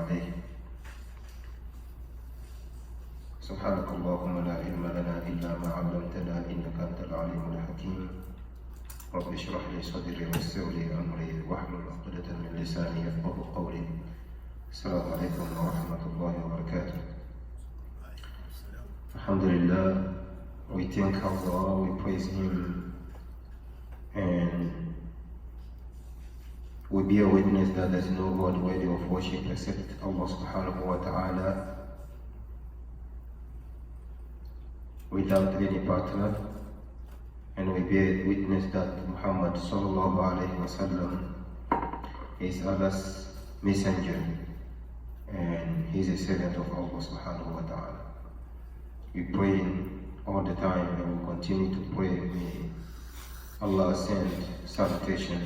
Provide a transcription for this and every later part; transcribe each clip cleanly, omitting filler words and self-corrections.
عليه. سبحانك اللهم لا علم لنا إلا ما علمتنا إنك أنت العليم الحكيم. رب اشرح لي صدري ويسر لي أمري واحلل عقدة من لساني يفقهوا قولي. السلام عليكم ورحمة الله وبركاته. Alhamdulillah, we thank Allah, we praise Him, and we bear witness that there is no God worthy of worship except Allah subhanahu wa ta'ala, without any partner, and we bear witness that Muhammad sallallahu alayhi wa sallam is Allah's messenger and he is a servant of Allah subhanahu wa ta'ala. We pray all the time and we continue to pray. May Allah send salutation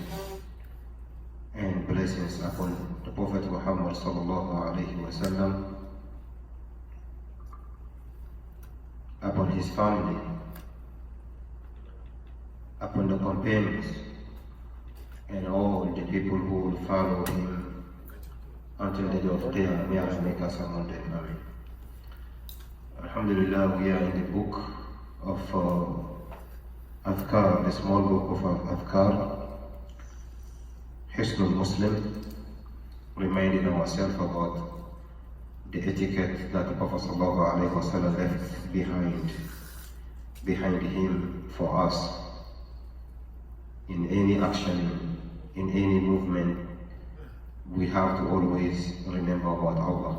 and blessings upon the Prophet Muhammad sallallahu alayhi wa sallam, upon his family, upon the companions, and all the people who will follow him until the day of Qiyamah. May Allah make us among them. Amen. Alhamdulillah, we are in the book of Adhkar, the small book of Adhkar, Hisnul Muslim, reminding ourselves about the etiquette that the Prophet ﷺ left behind him for us. In any action, in any movement, we have to always remember about Allah.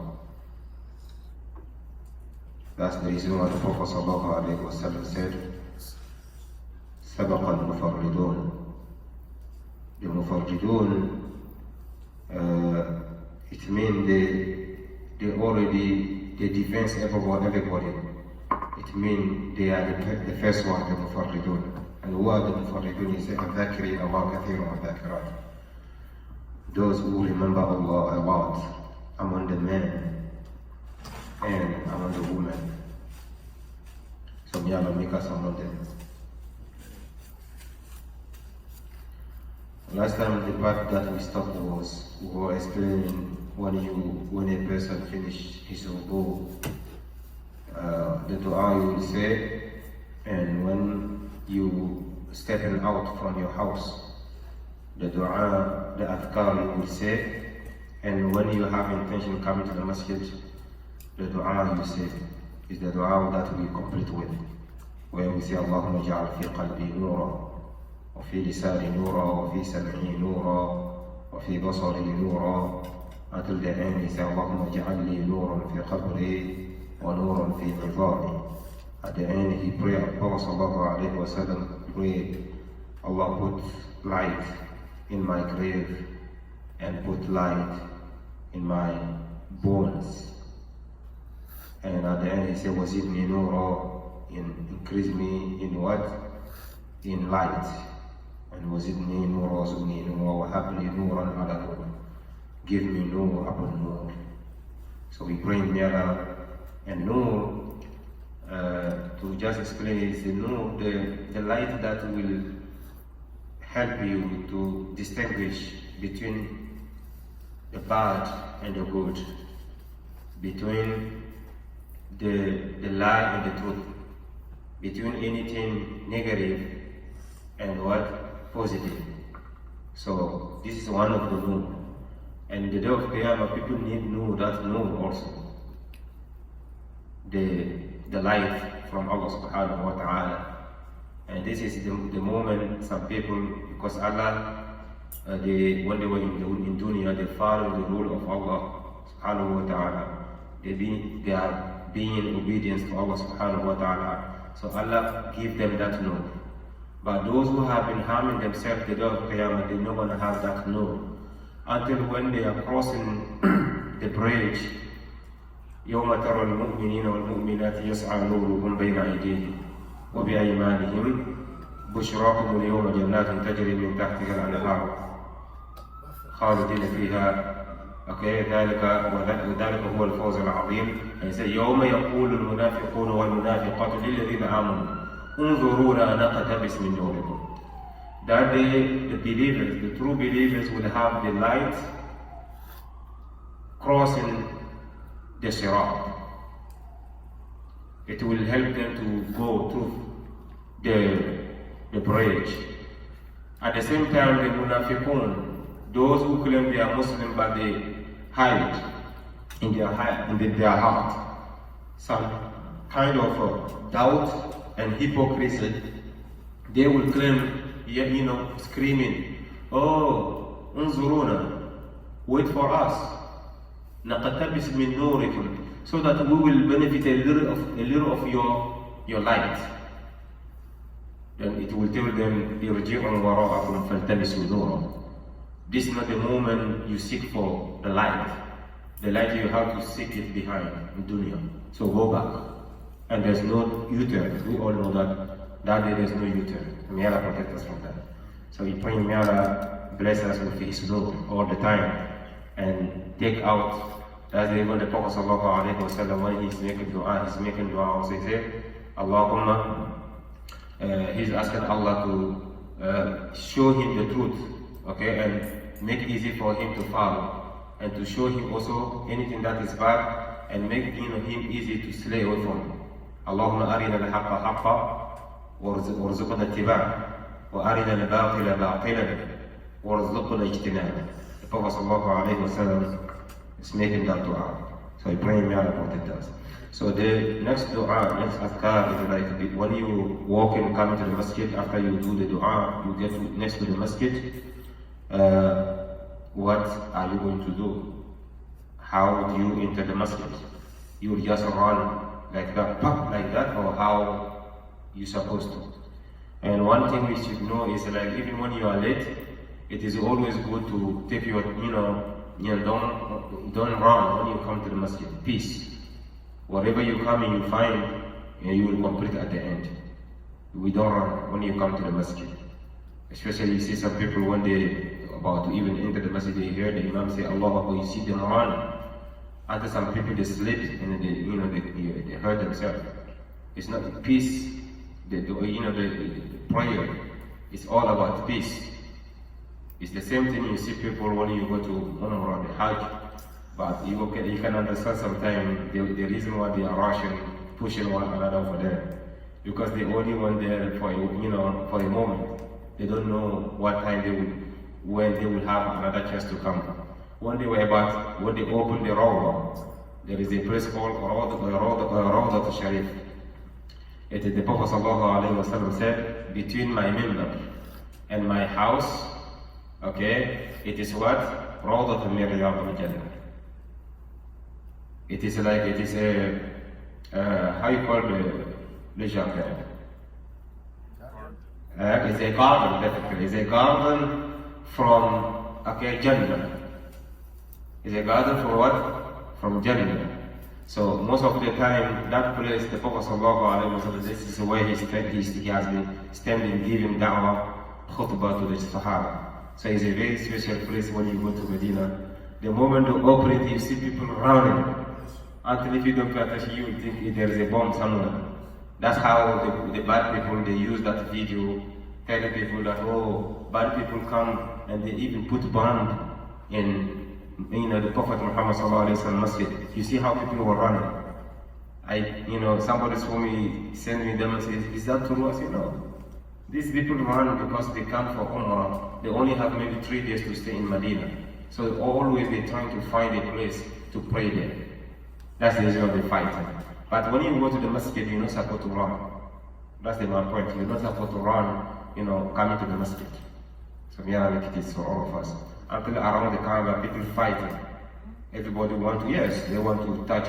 That's the reason why the Prophet ﷺ said, سبق المفردون. The Mufarridun, it means they defense everybody. It means they are the first one, the Mufarridun. And who are the Mufarridun? He said, الذاكرين الله كثيرا والذاكرات. Those who remember Allah a lot among the men and among the women. So may Allah make us among them. Last time the part that we stopped was we were explaining when a person finished his wudu, the dua you will say, and when you stepping out from your house, the dua, the adhkar you will say, and when you have intention coming to the masjid, the dua you say is the dua that we complete with, where we say Allahumma ja'al fi qalbi nura, وفي لساني نورا وفي سمعي نورا وفي بصري نورا until the end. He said اللهم اجعل لي نورا في قبري ونورا في عظامي. At the end he prayed, Prophet sallallahu alayhi wa sallam prayed, Allah put light in my grave and put light in my bones. And at the end he said وزدني نورا, increase me in what? In light. And وزدني نورا وزدني نورا وهب لي نورا على نور. Give me nur upon nur. So we pray in Yara, and nur, to just explain, is the nur, the light that will help you to distinguish between the bad and the good, between the lie and the truth, between anything negative and what? Positive. So this is one of the nur. And the day of Qiyamah, people need nur, that nur also. The light from Allah subhanahu wa ta'ala. And this is the moment some people, because Allah, when they were in dunya, they follow the rule of Allah subhanahu wa ta'ala. They are being obedient to Allah subhanahu wa ta'ala. So Allah give them that nur. But those who have been harming themselves the day of Qiyamah, they're not going to have that nur. Until when they are crossing the bridge, يوم ترى المؤمنين والمؤمنات يسعى نورهم بين أيديهم وبأيمانهم بشراكم اليوم جنات تجري من تحتها الأنهار خالدين فيها وذلك هو الفوز العظيم. يوم يقول المنافقون والمنافقات للذين آمنوا انظرونا نقتبس من نوركم. That day, the believers, the true believers, will have the light crossing the Sirat. It will help them to go through the bridge. At the same time, the munafiqun, those who claim they are Muslim but they hide in their heart some kind of doubt and hypocrisy. They will claim, screaming, "Oh, unzuruna, wait for us, naqtabis min nurikum," so that we will benefit a little of your light. Then it will tell them, "Irji'u wara'akum faltamisu nura." This is not the moment you seek for the light. The light you have to seek it behind in dunya. So go back. And there's no U-turn. We all know that day there's no U-turn. May Allah protect us from that. So we pray, may Allah bless us with His nur all the time and take out. That's even the Prophet sallallahu alaihi wasallam, when he's making dua also he said, Allahumma, he's asking Allah to show him the truth, okay, and make it easy for him to follow, and to show him also anything that is bad, and make him easy to slay away from. Allahumma arina al-haqqa haqqa warzuqna ittiba'ah wa arina al-batila batilan warzuqna ijtinabah. The Prophet sallallahu alaihi wasallam is making that dua. So I pray may Allah protect us. So the next dua, next adhkar is like when you walk and come to the masjid, after you do the dua, you get next to the masjid, what are you going to do? How do you enter the masjid? You will just run like that, pop like that, or how you supposed to? And one thing we should know is like even when you are late, it is always good to take your, don't run when you come to the masjid. Peace. Whatever you come and you find, you will complete at the end. We don't run when you come to the masjid. Especially you see some people when they about to even enter the masjid, they hear the Imam say Allah Akbar, you see them run. After some people they sleep and they hurt themselves. It's not peace. The prayer is all about peace. It's the same thing you see people when you go to Umrah, the Hajj. But you can understand sometimes the reason why they are rushing, pushing one another for them, because they only want there for a moment. They don't know what time when they will have another chance to come. When they open the Rawdah, there is a place called Rawdah Sharif. It is the Prophet ﷺ said, between my minbar and my house, okay, it is what? Rawdah min Riyad al-Jannah. It is a, how you call the jardin? It's a garden, definitely. It's a garden from, Jannah. It's a garden from what? From Jannah. So most of the time, that place, the Prophet ﷺ, this is where he has been standing, giving da'wah, khutbah to the Sahaba. So it's a very special place when you go to Medina. The moment you open it, you see people running. Until if you don't pay attention, you will think there is a bomb somewhere. That's how the bad people, they use that video, telling people that, oh, bad people come, and they even put bomb in the Prophet Muhammad Masjid. You see how people were running. Somebody saw me, send me them and says, is that true? I said, no. These people run because they come for Umrah. They only have maybe 3 days to stay in Medina. So always they're trying to find a place to pray there. That's the reason of the fight. But when you go to the masjid, you're not supposed to run. That's the main point. You're not supposed to run, coming to the masjid. So may Allah make it easy for all of us. Until around the Kaaba, people fighting. Everybody they want to touch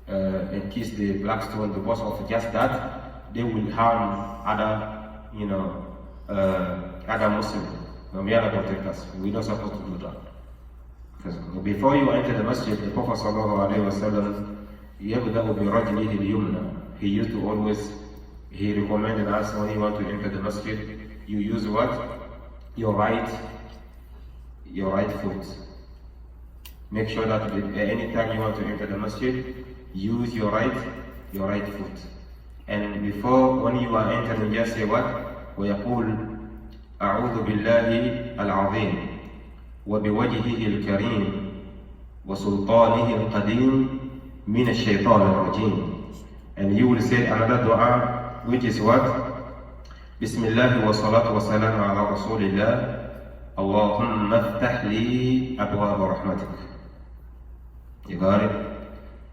and kiss the black stone. Because of just that, they will harm other Muslims. May Allah protect us. We're not supposed to do that. Because before you enter the masjid, the Prophet ﷺ, يَبْدَأُ بِرَجْلِهِ الْيُمْنَى. He used to always, he recommended us when you want to enter the masjid, you use what? Your right foot. Make sure that anytime you want to enter the masjid, use your right foot. And when you are entering, just say what? وَيَقُولُ أعوذ بالله العظيم وبوجهه الكريم وسلطانه القديم من الشيطان الرجيم. And you will say another dua, which is what? بسم الله والصلاة والسلام على رسول الله اللهم افتح لي أبواب رحمتك. You got it?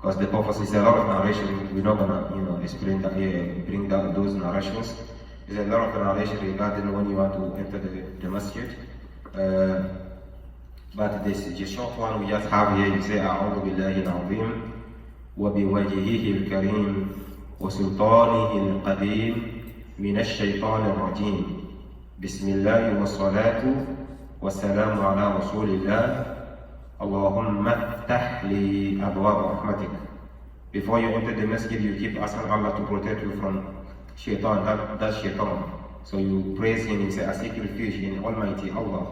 Because the Prophet says a lot of narration, we're not gonna explain that here, bring down those narrations. There's a lot of narration regarding when you want to enter the masjid. But the short one we just have here, you say أعوذ بالله العظيم وبوجهه الكريم وسلطانه القديم من الشيطان الرجيم بسم الله والصلاة والسلام على رسول الله اللهم افتح لي أبواب رحمتك. Before you enter the masjid, you keep asking Allah to protect you from shaitan, that's shaitan. So you praise him and say, I seek refuge in Almighty Allah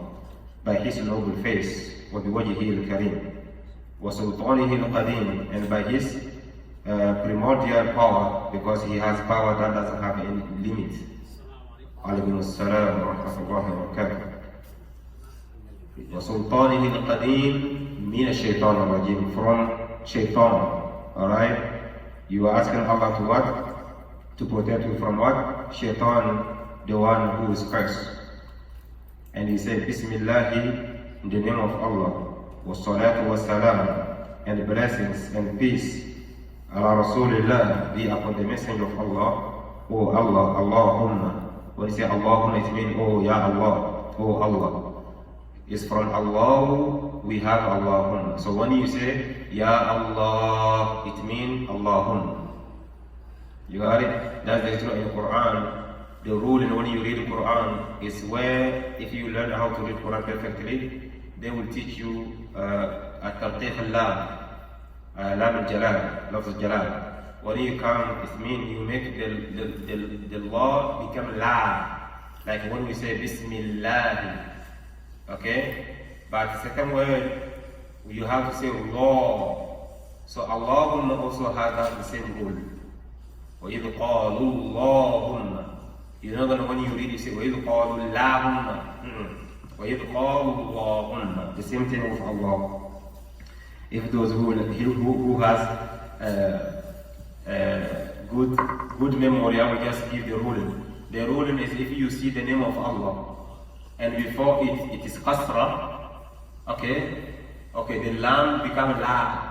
by his noble face, وبوجهه الكريم وسلطانه القديم, and by his primordial power, because he has power that doesn't have any limit. عليكم السلام ورحمة الله وبركاته. وسلطانه القديم من الشيطان الرجيم, from shaitan. Alright? You are asking Allah to what? To protect you from what? Shaitan, the one who is cursed. And he said, Bismillah, in the name of Allah, wassalatu wassalam, and blessings and peace, ala Rasulillah, be upon the messenger of Allah. Oh Allah, Allahumma. When you say Allahumma, it means, oh Ya Allah, oh Allah. It's from Allah, we have Allahumma. So when you say, Ya Allah, it means Allahumma. You got it? That's the truth in the Quran. The rule in when you read the Quran is where, if you learn how to read Quran perfectly, they will teach you at-tartiq al-lam, lam al-jalal, lafz al-jalal. When you come, it means you make the law become la. Like when we say Bismillah, okay? But second word, you have to say law. So Allahumma also has that the same rule. وَإِذْ قَالُوا اللَّهُمَّ. You're not going to, when you read, you say, وَإِذْ قَالُوا اللَّهُمَّ. وَإِذْ قَالُوا اللَّهُمَّ. The same thing with Allah. If those who has good memory, I will just give the ruling. The ruling is if you see the name of Allah, and before it is qasra, okay, the lam become la.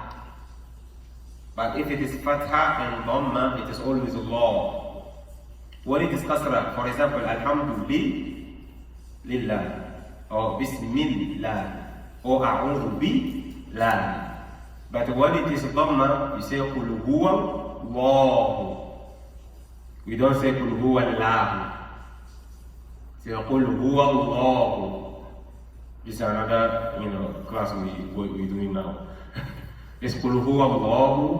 But if it is fatha and dhamma, it is always law. When it is qasra, for example, alhamdulillah, or bismillah, or a'udhu billah. But when it is dhamma, you say qul huwa Allah. We don't say qul huwa Allah. Say qul huwa Allah. This is another class we're doing now. It's qul huwa Allah,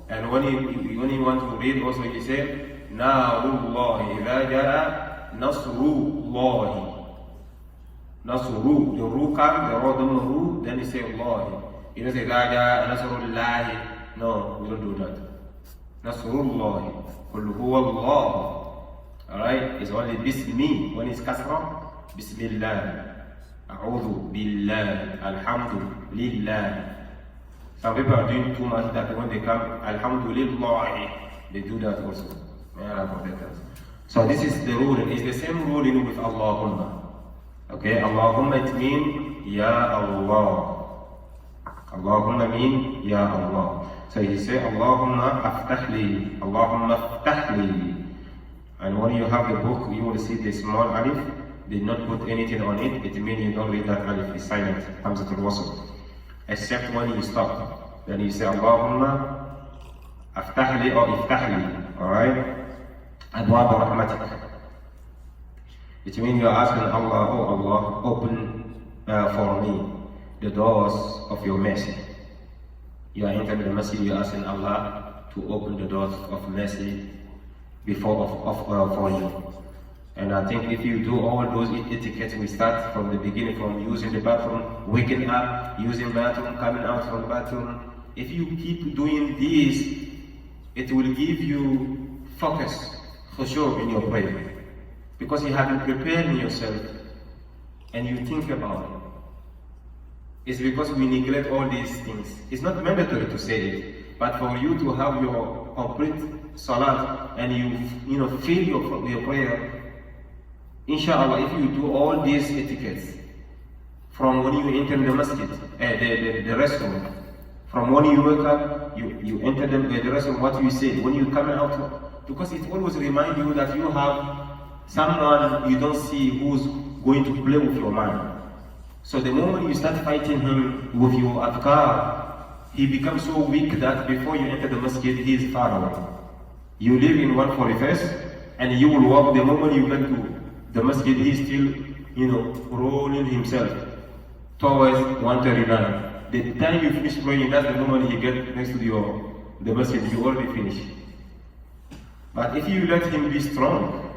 and when you want to read also you say Narullahi idha jaa Nasrullahi. Nasru, the ru comes, the ru, then you say Allah. You don't say idha jaa Nasrullahi. No, we don't do that. Nasrullahi, qul huwa Allah. Alright, it's only bismi. When it's kasra, bismillah, a'udhu billah, alhamdulillah. Some people are doing too much that when they come, alhamdulillah, they do that also. May Allah protect us. So this is the ruling. It's the same ruling with Allahumma. Okay, Allahumma it means Ya Allah. Allahumma means Ya Allah. So you say Allahumma aftahli. Allahumma aftahli. And when you have the book, you will see the small alif. Did not put anything on it. It means you don't read that alif. It's silent. Hamzatul wasl. Except when you stop. Then you say Allahumma aftahli or iftahli. Alright? Abwab rahmatik. It means you are asking Allah, oh Allah, open for me the doors of your mercy. You are entering the masjid, you are asking Allah to open the doors of mercy for you. And I think if you do all those etiquettes, we start from the beginning, from using the bathroom, waking up, using bathroom, coming out from the bathroom. If you keep doing this, it will give you focus, khushu' in your prayer. Because you have been preparing yourself and you think about it. It's because we neglect all these things. It's not mandatory to say it, but for you to have your complete salat and you feel your prayer, inshallah, if you do all these etiquettes, from when you enter the masjid, the restroom, from when you wake up, you enter the restroom, what you say, when you come out, because it always reminds you that you have someone you don't see who's going to play with your mind. So the moment you start fighting him with your adhkar, he becomes so weak that before you enter the masjid, he is far away. You live in 141st, and you will walk. The moment you get to the masjid, he is still, rolling himself towards 139. The time you finish praying, that's the moment he gets next to the masjid. You already finished. But if you let him be strong,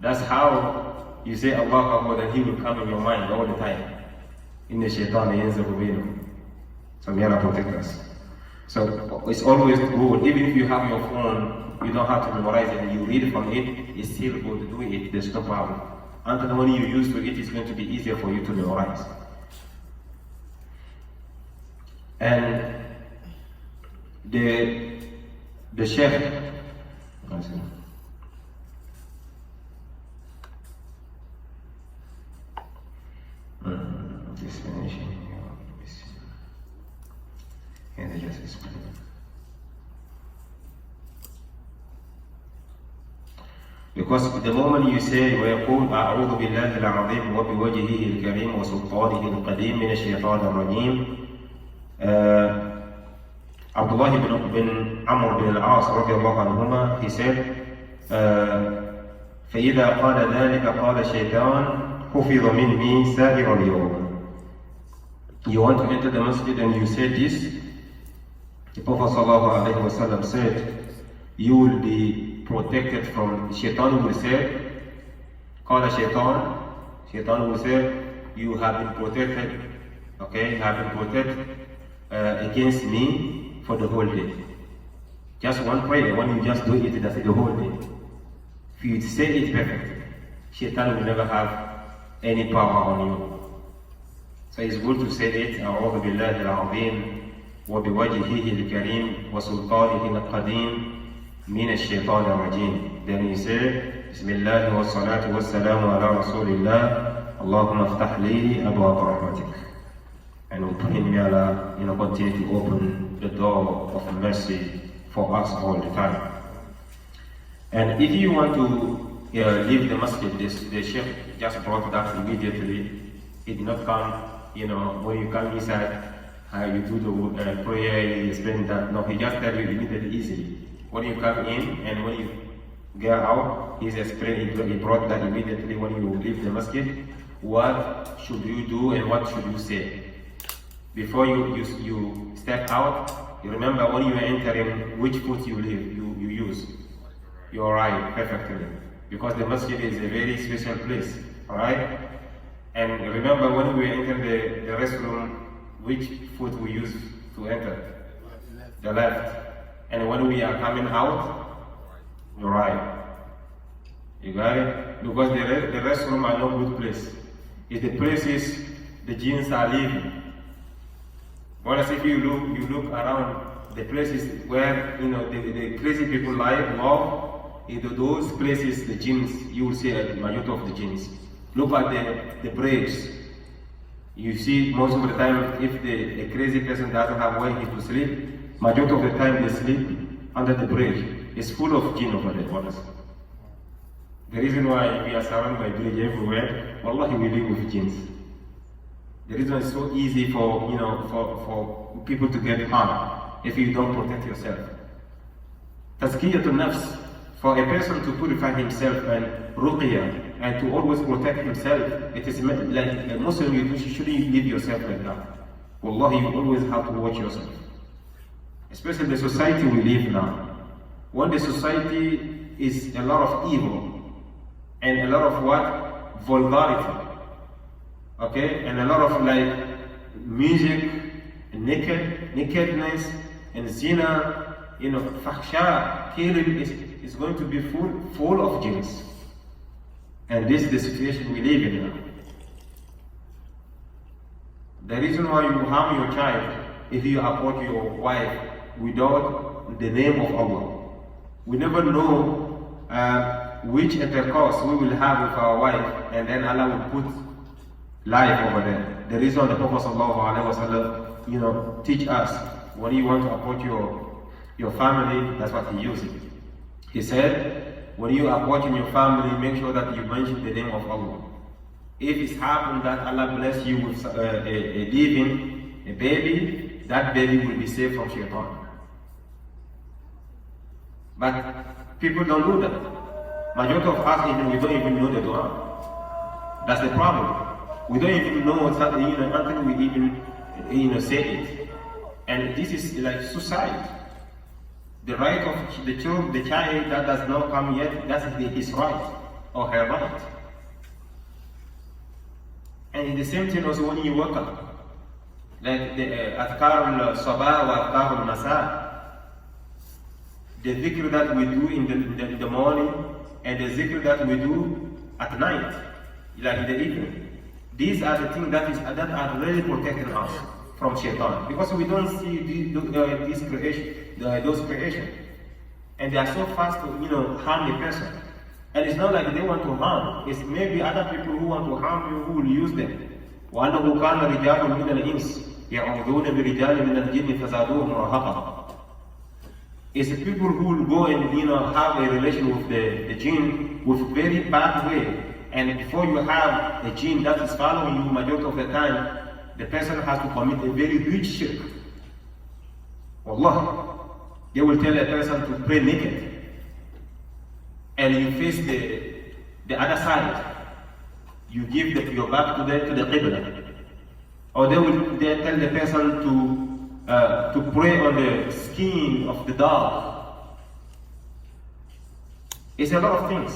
that's how you say Allah Akbar, and he will come in your mind all the time. In the shaitan yanzabu bainahum. So may Allah protect us. So it's always good, even if you have your phone, you don't have to memorize it and you read from it, it's still good to do it, there's no problem. Until when you use to it, it's going to be easier for you to memorize. And the sheikh, explanation and they just explain. Because the moment you say ويقول أعوذ بالله العظيم وبوجهه الكريم وسلطانه القديم من الشيطان الرجيم, Abdullah bin Amr bin al-As رضي الله عنهما, he said فإذا قال ذلك قال الشيطان حفظ مني سائر اليوم. You want to enter the masjid and you say this, the Prophet ﷺ said, you will be protected from shaitan. Will say, قال shaitan will say, you have been protected, okay, you have been protected against me for the whole day. Just one prayer, when you just do it, that's the whole day. If you say it perfectly, shaitan will never have any power on you. So it's good to say it, أعوذ بالله العظيم وبوجهه الكريم وسلطانه القديم من الشيطان الرجيم. Then you say, بسم الله والصلاة والسلام على رسول الله اللهم افتح لي أبواب رحمتك. And we pray, may Allah, continue to open the door of mercy for us all the time. And if you want to leave the masjid, the sheikh just brought that immediately. It did not come, when you come inside, you do the prayer, you explain that. No, he just tell you immediately, easily. When you come in and when you get out, he's explaining, he brought that immediately when you leave the masjid. What should you do and what should you say? Before you step out, you remember when you are entering, which foot you use. You're right, perfectly. Because the masjid is a very special place, alright? And remember when we enter the restroom, which foot we use to enter? The left. And when we are coming out, the right. You got it? Because the restroom are no good place. It's the places the jinns are living. Whereas if you look around the places where the crazy people love, in those places the jinns, you will see a majority of the jinns. Look at the bridges. You see most of the time, if a crazy person doesn't have where he to sleep, majority of the time they sleep under the bridge. It's full of jinn over there, honestly. The reason why we are surrounded by bridge everywhere, wallahi, we live with jinns. The reason it's so easy for people to get harmed if you don't protect yourself. Tazkiyatun nafs, for a person to purify himself and ruqyah and to always protect himself, it is like a Muslim, you shouldn't leave yourself like that. Wallahi, you always have to watch yourself. Especially the society we live now. When the society is a lot of evil and a lot of what? Vulgarity. Okay? And a lot of music, nakedness, and zina, fahsha, killing is going to be full of jinns. And this is the situation we live in now. The reason why you harm your child if you approach your wife without the name of Allah. We never know which intercourse we will have with our wife, and then Allah will put life over there. The reason the Prophet ﷺ, teach us when you want to approach your family, that's what he used. He said, when you approach your family, make sure that you mention the name of Allah. If it's happened that Allah bless you with a baby, that baby will be saved from shaitan. But people don't do that. Majority of us, we don't even know the dua. That's the problem. We don't even know what's happening, until we even, say it. And this is like suicide. The right of the child that does not come yet, that's his right or her right. And the same thing also when you wake up, like the Adhkar al-Sabah wa Adhkar al-Masa, the dhikr that we do in the morning and the dhikr that we do at night, like in the evening. These are the things that are really protecting us from shaitan, because we don't see those creation, and they are so fast to harm a person. And it's not like they want to harm, it's maybe other people who want to harm you who will use them. وَأَنَّهُ كَانَ رِجَالٌ مِنَ الْإِنسِ يَعُوذُونَ بِرِجَالٍ مِنَ الْجِنِّ فَزَادُوهُمْ رَهَقًا. It's the people who will go and have a relation with the jinn with very bad way. And before you have a jinn that is following you, majority of the time, the person has to commit a very huge shirk. Wallah, they will tell a person to pray naked, and you face the other side. You give your back to the qibla, or they tell the person to pray on the skin of the dog. It's a lot of things.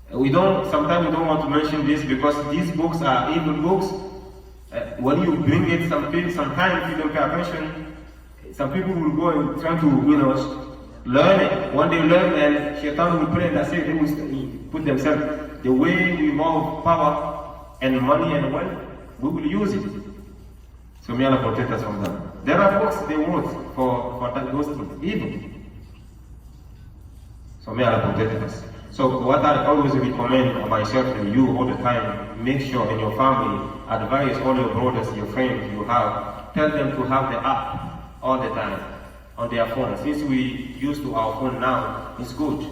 Sometimes we don't want to mention this because these books are evil books. When you bring it, sometimes if you don't pay attention, some people will go and try to, learn it. When they learn, and shaitan will pray, and that's it, they will put themselves. The way we involve power and money and wealth, we will use it. So may Allah protect us from that. There are books they wrote for those things, evil. So may Allah protect us. So what I always recommend myself and you all the time, make sure in your family, advise all your brothers, your friends you have, tell them to have the app all the time on their phone. Since we used to our phone now, it's good.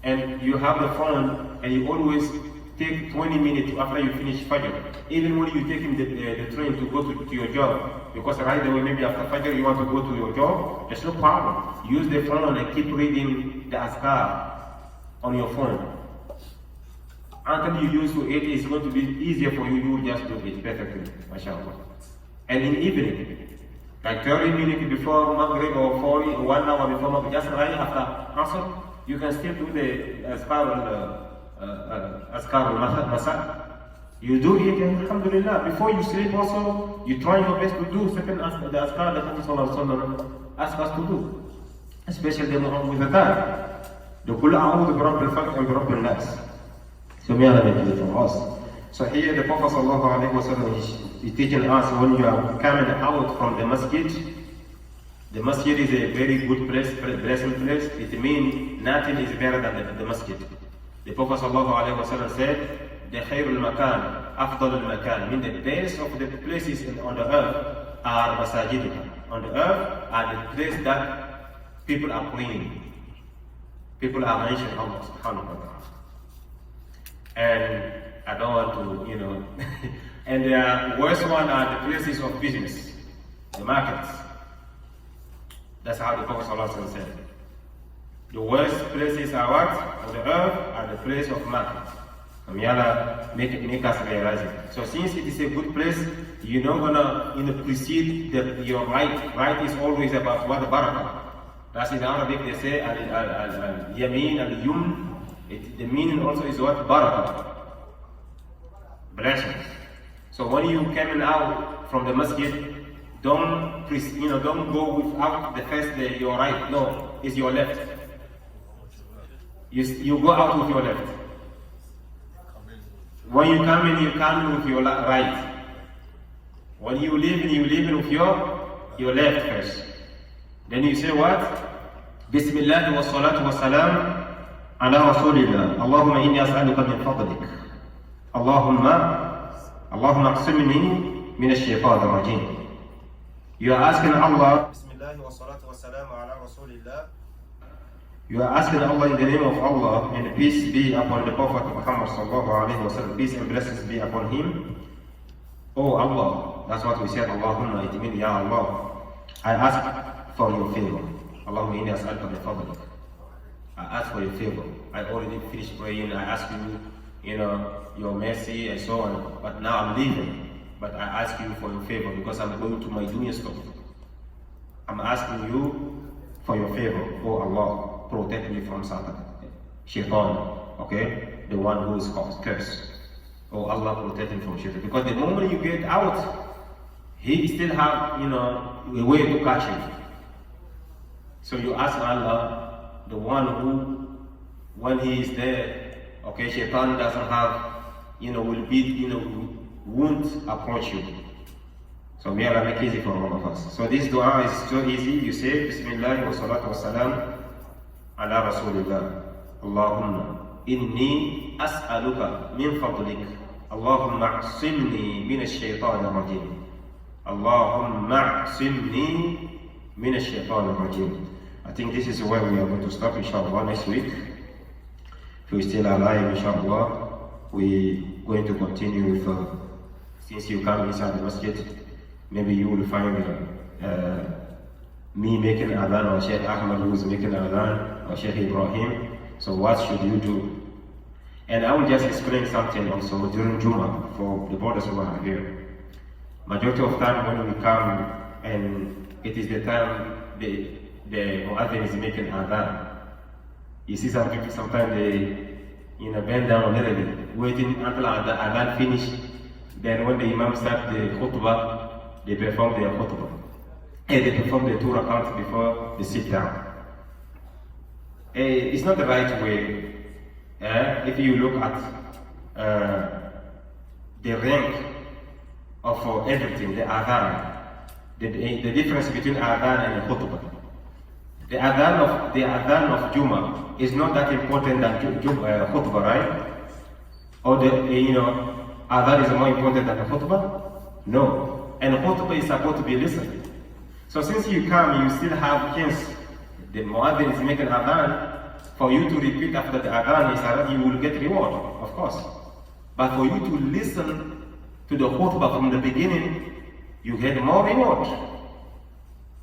And you have the phone and you always take 20 minutes after you finish Fajr. Even when you're taking the train to go to your job, because right away maybe after Fajr you want to go to your job, there's no problem. Use the phone and keep reading the Azkar on your phone. Until you use to it, it's going to be easier for you. You will just do it perfectly, mashallah. And in evening, like 30 minutes before Maghrib or 40 or 1 hour before Maghrib, just right after Asr, you can still do the Azkar al-Masa. You do it, and alhamdulillah, before you sleep also, you try your best to do certain the Azkar that the Prophet asked us to do. Especially the Mu'awwidhatan. The Qul a'udhu bi rabbil falaq wa bi rabbin nas. So may Allah make it from us. So here the Prophet is teaching us, when you are coming out from the Masjid, the Masjid is a very good place, blessed place. It means nothing is better than the Masjid. The Prophet said, the Khair al-Makan, Afdal al-Makan, means the best of the places on the earth are Masajid. On the earth are the places that people are praying. People are mentioning Allah subhanahu wa ta'ala. And I don't want to, and the worst one are the places of business, the markets. That's how the Prophet said. The worst places are what? On the earth are the place of markets. So may Allah make us realize it. So since it is a good place, you're not gonna precede your right. Right is always about what? The barakah. That's in Arabic they say al-yamin, al-yum. The meaning also is what? Barakah. Blessings. So when you coming out from the masjid, don't go without the first your right. No, it's your left. You go out with your left. When you come in with your right. When you leave in with your left first. Then you say what? Bismillah wa salatu wa salam ala rasulillah. Allahumma inni as'aluka min fadlik. Allahumma aqsimni min ash-shaytan ar-rajim. You are asking Allah, Bismillah wa salatu wa salam ala rasulillah. You are asking Allah in the name of Allah, and peace be upon the Prophet Muhammad sallallahu alayhi wa sallam, peace and blessings be upon him. Oh Allah, that's what we said, Allahumma, it means, Ya Allah, I ask for your favor. Allahumma inni as'aluka min fadlik. I ask for your favor. I already finished praying, I ask you, your mercy and so on, but now I'm leaving. But I ask you for your favor because I'm going to my dunya stuff. I'm asking you for your favor. Oh Allah, protect me from Satan, Shaitan, okay? The one who is cursed. Oh Allah, protect him from Shaitan. Because the moment you get out, he still have, a way to catch him. So you ask Allah, the one who, when he is there, okay, Shaitan doesn't have, will be, won't approach you. So may Allah make easy for all of us. So this dua is so easy. You say Bismillah wa salatu wa salam ala rasulillah. Allahumma inni as'aluka min fadlik. Allahumma aqsimni min ash-shaytan ar-rajim. Allahumma aqsimni min ash-shaytan ar-rajim. I think this is where we are going to stop, inshallah, next week. If we're still alive, inshallah, we're going to continue with since you come inside the masjid, maybe you will find me making adhan, or Sheikh Ahmad who is making adhan, or Sheikh Ibrahim. So what should you do? And I will just explain something also during Jummah for the brothers who are here. Majority of time when we come and it is the time the muadhin is making adhan, you see some people sometimes they bend down a little bit, waiting until the adhan finish. Then when the Imam starts the khutbah, they perform their khutbah. And they perform the 2 rakats before they sit down. It's not the right way. If you look at the rank of everything, the adhan, the difference between adhan and the khutbah. The adhan of Jummah is not that important than khutbah, right? Or adhan is more important than the khutbah? No. And khutbah is supposed to be listened. So since you come, you still have chance. The muadhin is making adhan. For you to repeat after the adhan, you will get reward, of course. But for you to listen to the khutbah from the beginning, you get more reward.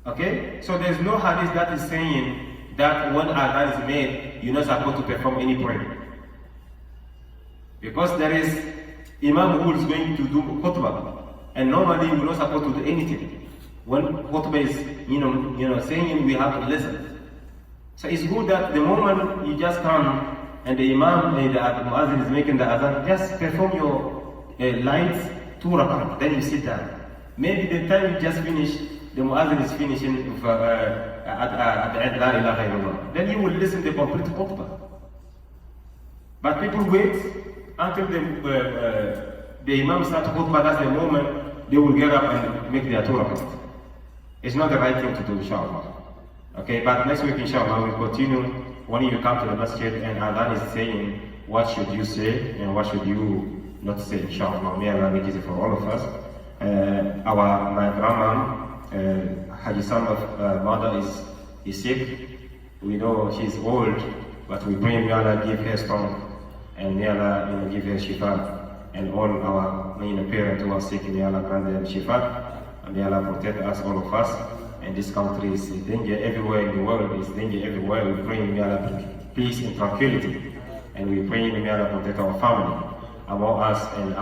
Okay? So there's no hadith that is saying that when adhan is made, you're not supposed to perform any prayer. Because there is Imam who is going to do khutbah, and normally we're not supposed to do anything. When khutbah is, saying, we have to listen. So it's good that the moment you just come and the Imam, the Muazzin is making the adhan, just perform your lights 2 rakat, then you sit down. Maybe the time you just finish, the Muazzin is finishing at the end, La ilaha illallah. Then you will listen to the complete khutbah. But people wait until the Imam starts khutbah, that's the moment they will get up and make their 2 rakat. It's not the right thing to do, inshallah. Okay, but next week, inshallah, we'll continue. When you come to the masjid and adhan is saying, what should you say and what should you not say, inshallah. May Allah make it for all of us. My grandma, Haji Sam's mother is sick. We know she's old, but we pray may Allah give her strength and may Allah give her shifa. And all our parents who are sick, may Allah grant them shifa. And may Allah protect us, all of us. And this country is in danger everywhere in the world, is danger everywhere. We pray may Allah bring peace and tranquility. And we pray may Allah protect our family, among us and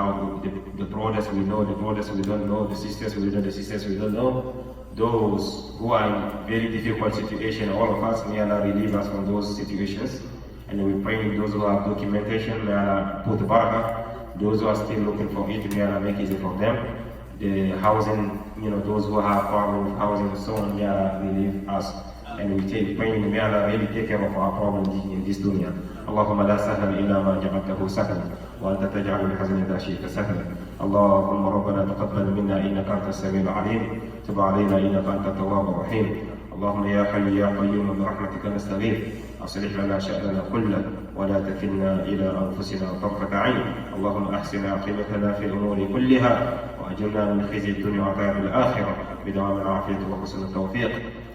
the brothers we know, the brothers we don't know, the sisters we know, the sisters we don't know. Those who are in very difficult situation, all of us, may Allah relieve us from those situations. And we pray those who have documentation, may Allah put the barakah. Those who are still looking for it, may Allah make it easy for them. The housing, those who have problems with housing and so on, may Allah relieve us. And we pray, may Allah really take care of our problems in this dunya. اللهم لا سهل إلا ما جعلته سهلا وأنت تجعل الحزن إذا شئت سهلا اللهم ربنا تقبل منا إنك أنت السميع العليم، تب علينا إنك أنت التواب الرحيم. اللهم يا حي يا قيوم برحمتك نستغيث، أصلح لنا شأننا كله ولا تكلنا إلى أنفسنا طرفة عين. اللهم أحسن عاقبتنا في الأمور كلها وأجرنا من خزي الدنيا وعذاب الآخرة بدوام العافية وحسن التوفيق.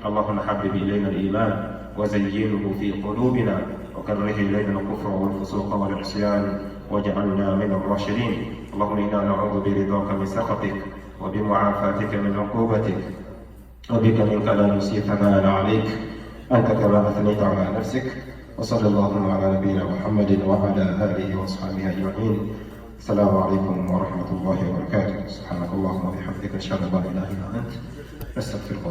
اللهم حبب إلينا الإيمان وزينه في قلوبنا وكره إلينا الكفر والفسوق والعصيان واجعلنا من الراشدين. اللهم إنا نعوذ برضاك من سخطك وبمعافاتك من عقوبتك وبك منك لا نحصي ثناء عليك أنت كما أثنيت على نفسك. وصلى الله على نبينا محمد وعلى آله وأصحابه أجمعين. السلام عليكم ورحمة الله وبركاته. سبحانك اللهم وبحمدك أشهد أن لا إله إلا أنت أستغفرك.